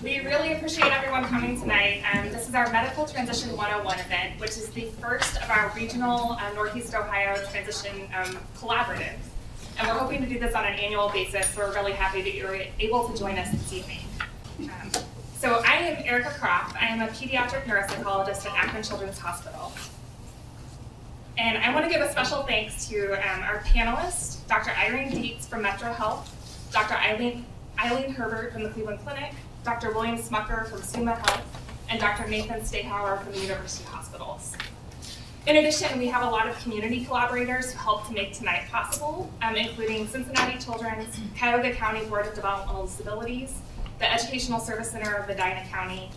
We really appreciate everyone coming tonight. This is our Medical Transition 101 event, which is the first of our regional Northeast Ohio transition collaborative. And we're hoping to do this on an annual basis, so we're really happy that you're able to join us this evening. So I am Erica Croft. I am a pediatric neuropsychologist at Akron Children's Hospital. And I want to give a special thanks to our panelists, Dr. Irene Dietz from Metro Health, Dr. Eileen Herbert from the Cleveland Clinic, Dr. William Smucker from Summa Health, and Dr. Nathan Stahauer from the University Hospitals. In addition, we have a lot of community collaborators who helped to make tonight possible, including Cincinnati Children's, Cuyahoga County Board of Developmental Disabilities, the Educational Service Center of Medina County,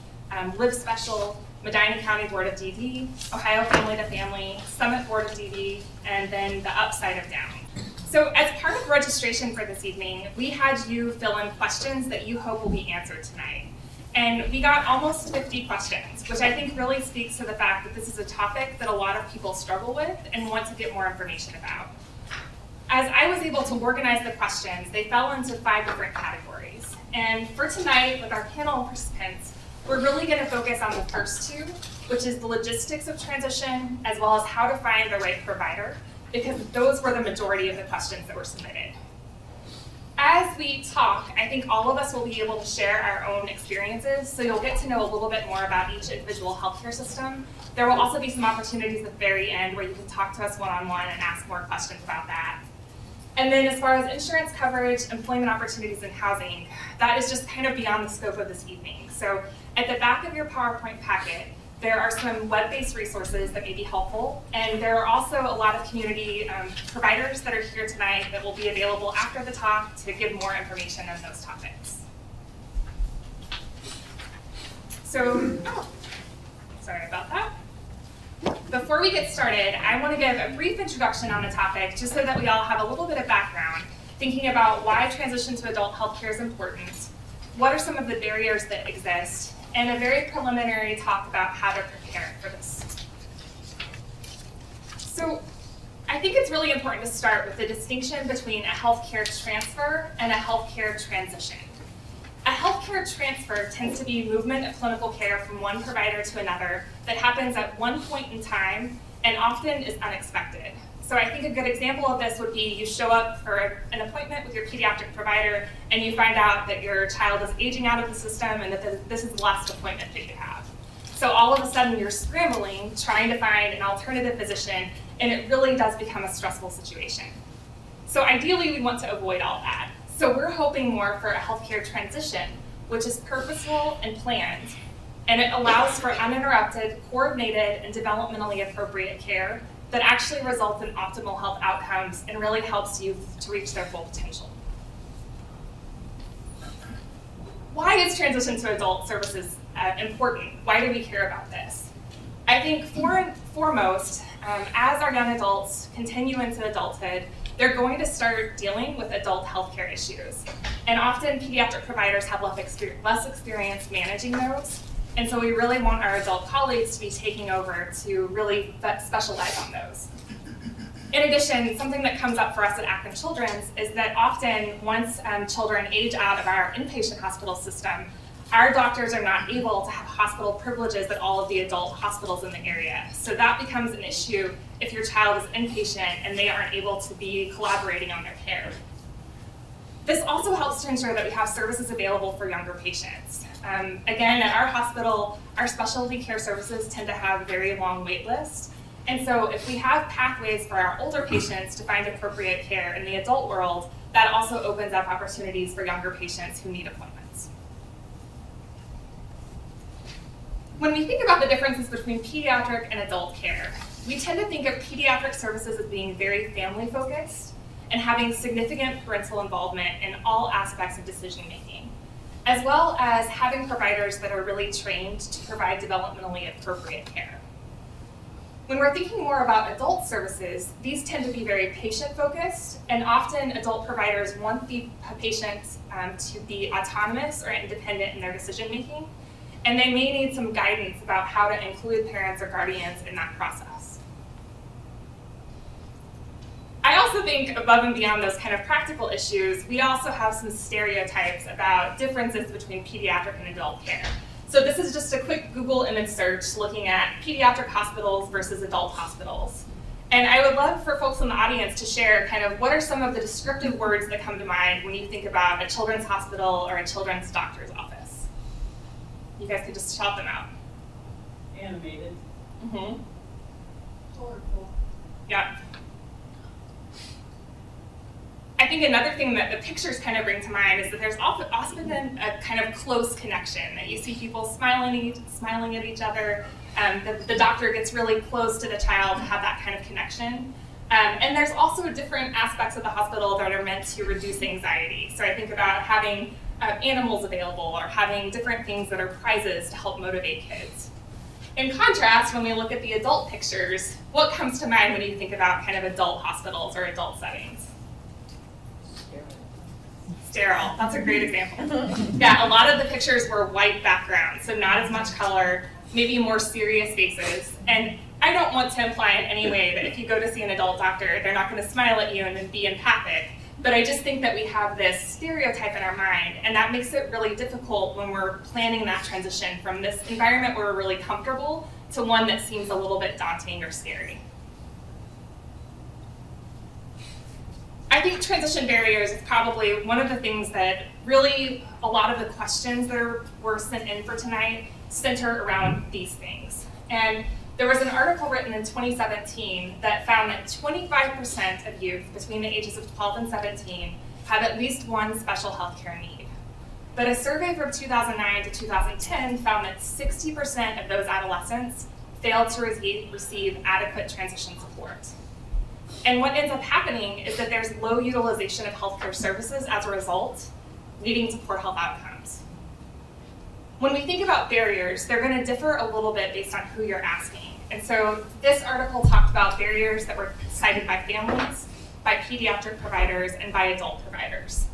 Live Special, Medina County Board of DD, Ohio Family to Family, Summit Board of DD, and then the Upside of Down. So as part of registration for this evening, we had you fill in questions that you hope will be answered tonight. And we got almost 50 questions, which I think really speaks to the fact that this is a topic that a lot of people struggle with and want to get more information about. As I was able to organize the questions, they fell into 5 different categories. And for tonight, with our panel participants, we're really going to focus on the first 2, which is the logistics of transition, as well as how to find the right provider, because those were the majority of the questions that were submitted. As we talk, I think all of us will be able to share our own experiences, so you'll get to know a little bit more about each individual healthcare system. There will also be some opportunities at the very end where you can talk to us one-on-one and ask more questions about that. And then as far as insurance coverage, employment opportunities, and housing, that is just kind of beyond the scope of this evening. So at the back of your PowerPoint packet, there are some web-based resources that may be helpful, and there are also a lot of community providers that are here tonight that will be available after the talk to give more information on those topics. So, sorry about that. Before we get started, I want to give a brief introduction on the topic just so that we all have a little bit of background, thinking about why transition to adult healthcare is important, what are some of the barriers that exist, and a very preliminary talk about how to prepare for this. So I think it's really important to start with the distinction between a healthcare transfer and a healthcare transition. A healthcare transfer tends to be movement of clinical care from one provider to another that happens at one point in time and often is unexpected. So I think a good example of this would be you show up for an appointment with your pediatric provider and you find out that your child is aging out of the system and that this is the last appointment that you have. So all of a sudden you're scrambling, trying to find an alternative physician, and it really does become a stressful situation. So ideally we want to avoid all that. So we're hoping more for a healthcare transition, which is purposeful and planned, and it allows for uninterrupted, coordinated, and developmentally appropriate care that actually results in optimal health outcomes and really helps youth to reach their full potential. Why is transition to adult services important? Why do we care about this? I think foremost, as our young adults continue into adulthood, they're going to start dealing with adult healthcare issues. And often pediatric providers have less experience managing those. And so we really want our adult colleagues to be taking over to really specialize on those. In addition, something that comes up for us at Akron Children's is that often once children age out of our inpatient hospital system, our doctors are not able to have hospital privileges at all of the adult hospitals in the area. So that becomes an issue if your child is inpatient and they aren't able to be collaborating on their care. This also helps to ensure that we have services available for younger patients. Again, at our hospital, our specialty care services tend to have very long wait lists. And so if we have pathways for our older patients to find appropriate care in the adult world, that also opens up opportunities for younger patients who need appointments. When we think about the differences between pediatric and adult care, we tend to think of pediatric services as being very family-focused and having significant parental involvement in all aspects of decision-making, as well as having providers that are really trained to provide developmentally appropriate care. When we're thinking more about adult services, these tend to be very patient-focused, and often adult providers want the patient to be autonomous or independent in their decision-making, and they may need some guidance about how to include parents or guardians in that process. I also also think above and beyond those kind of practical issues, we also have some stereotypes about differences between pediatric and adult care. So this is just a quick Google image search looking at pediatric hospitals versus adult hospitals. And I would love for folks in the audience to share kind of what are some of the descriptive words that come to mind when you think about a children's hospital or a children's doctor's office. You guys could just shout them out. Animated. Mm-hmm. Colorful. Yeah. I think another thing that the pictures kind of bring to mind is that there's often been a kind of close connection, that you see people smiling at each other. The doctor gets really close to the child to have that kind of connection. And there's also different aspects of the hospital that are meant to reduce anxiety. So I think about having animals available or having different things that are prizes to help motivate kids. In contrast, when we look at the adult pictures, what comes to mind when you think about kind of adult hospitals or adult settings? Sterile. That's a great example. Yeah, a lot of the pictures were white backgrounds, so not as much color, maybe more serious faces. And I don't want to imply in any way that if you go to see an adult doctor, they're not going to smile at you and then be empathic. But I just think that we have this stereotype in our mind, and that makes it really difficult when we're planning that transition from this environment where we're really comfortable to one that seems a little bit daunting or scary. I think transition barriers is probably one of the things that really a lot of the questions that were sent in for tonight center around these things. And there was an article written in 2017 that found that 25% of youth between the ages of 12 and 17 have at least one special healthcare need. But a survey from 2009 to 2010 found that 60% of those adolescents failed to receive adequate transition support. And what ends up happening is that there's low utilization of healthcare services as a result, leading to poor health outcomes. When we think about barriers, they're going to differ a little bit based on who you're asking. And so this article talked about barriers that were cited by families, by pediatric providers, and by adult providers.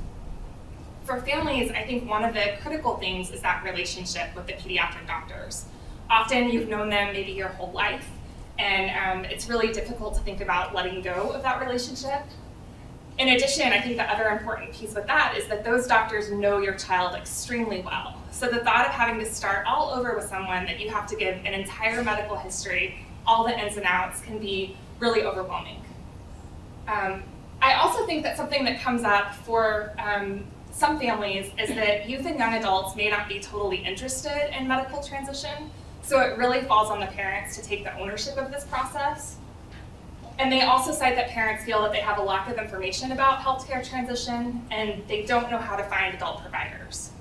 For families, I think one of the critical things is that relationship with the pediatric doctors. Often you've known them maybe your whole life, and it's really difficult to think about letting go of that relationship. In addition, I think the other important piece with that is that those doctors know your child extremely well. So the thought of having to start all over with someone that you have to give an entire medical history, all the ins and outs, can be really overwhelming. I also think that something that comes up for some families is that youth and young adults may not be totally interested in medical transition. So it really falls on the parents to take the ownership of this process. And they also cite that parents feel that they have a lack of information about healthcare transition and they don't know how to find adult providers.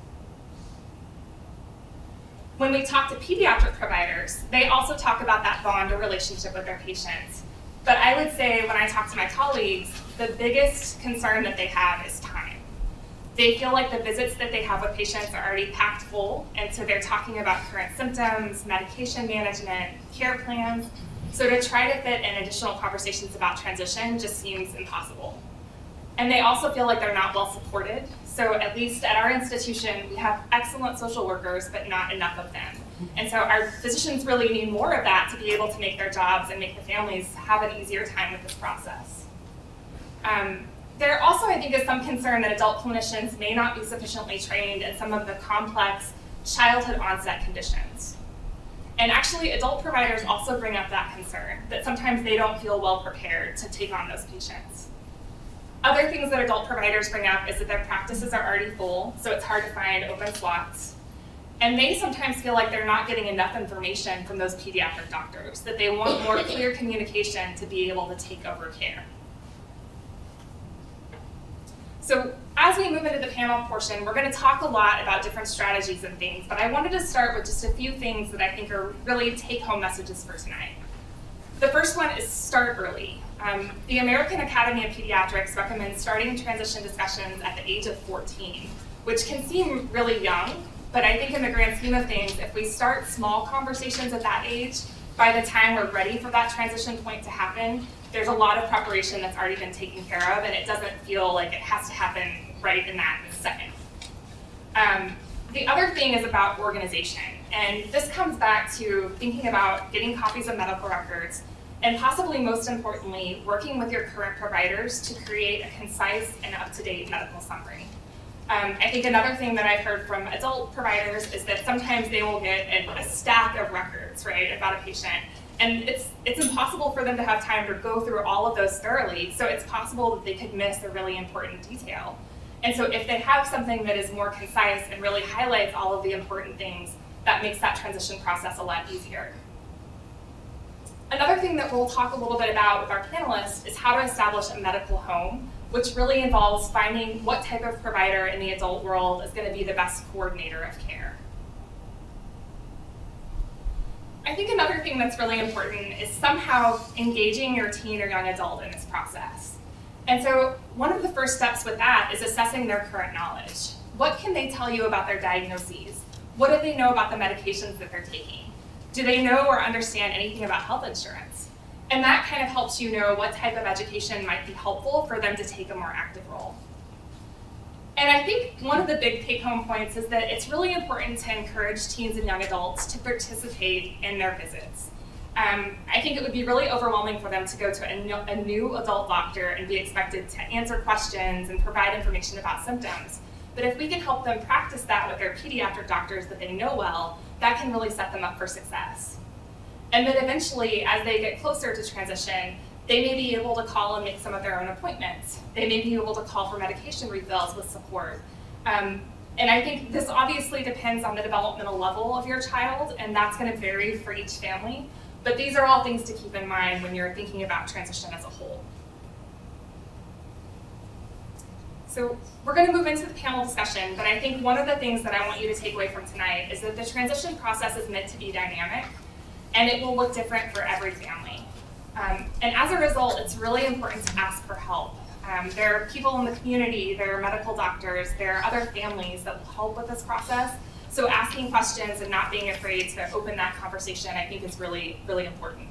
When we talk to pediatric providers, they also talk about that bond or relationship with their patients. But I would say when I talk to my colleagues, the biggest concern that they have is time. They feel like the visits that they have with patients are already packed full, and so they're talking about current symptoms, medication management, care plans. So to try to fit in additional conversations about transition just seems impossible. And they also feel like they're not well supported. So at least at our institution, we have excellent social workers, but not enough of them. And so our physicians really need more of that to be able to make their jobs and make the families have an easier time with this process. There also, I think, is some concern that adult clinicians may not be sufficiently trained in some of the complex childhood onset conditions. And actually, adult providers also bring up that concern, that sometimes they don't feel well prepared to take on those patients. Other things that adult providers bring up is that their practices are already full, so it's hard to find open slots. And they sometimes feel like they're not getting enough information from those pediatric doctors, that they want more clear communication to be able to take over care. So as we move into the panel portion, we're going to talk a lot about different strategies and things, but I wanted to start with just a few things that I think are really take-home messages for tonight. The first one is start early. The American Academy of Pediatrics recommends starting transition discussions at the age of 14, which can seem really young, but I think in the grand scheme of things, if we start small conversations at that age, by the time we're ready for that transition point to happen, there's a lot of preparation that's already been taken care of, and it doesn't feel like it has to happen right in that second. The other thing is about organization, and this comes back to thinking about getting copies of medical records And possibly most importantly, working with your current providers to create a concise and up-to-date medical summary. I think another thing that I've heard from adult providers is that sometimes they will get a stack of records, right, about a patient, and it's impossible for them to have time to go through all of those thoroughly, so it's possible that they could miss a really important detail. And so if they have something that is more concise and really highlights all of the important things, that makes that transition process a lot easier. Another thing that we'll talk a little bit about with our panelists is how to establish a medical home, which really involves finding what type of provider in the adult world is going to be the best coordinator of care. I think another thing that's really important is somehow engaging your teen or young adult in this process. And so one of the first steps with that is assessing their current knowledge. What can they tell you about their diagnoses? What do they know about the medications that they're taking? Do they know or understand anything about health insurance? And that kind of helps you know what type of education might be helpful for them to take a more active role. And I think one of the big take-home points is that it's really important to encourage teens and young adults to participate in their visits. I think it would be really overwhelming for them to go to a new adult doctor and be expected to answer questions and provide information about symptoms. But if we can help them practice that with their pediatric doctors that they know well, that can really set them up for success. And then eventually, as they get closer to transition, they may be able to call and make some of their own appointments. They may be able to call for medication refills with support. And I think this obviously depends on the developmental level of your child, and that's going to vary for each family. But these are all things to keep in mind when you're thinking about transition as a whole. So we're going to move into the panel discussion, but I think one of the things that I want you to take away from tonight is that the transition process is meant to be dynamic, and it will look different for every family. And as a result, it's really important to ask for help. There are people in the community, there are medical doctors, there are other families that will help with this process. So asking questions and not being afraid to open that conversation, I think, is really, really important.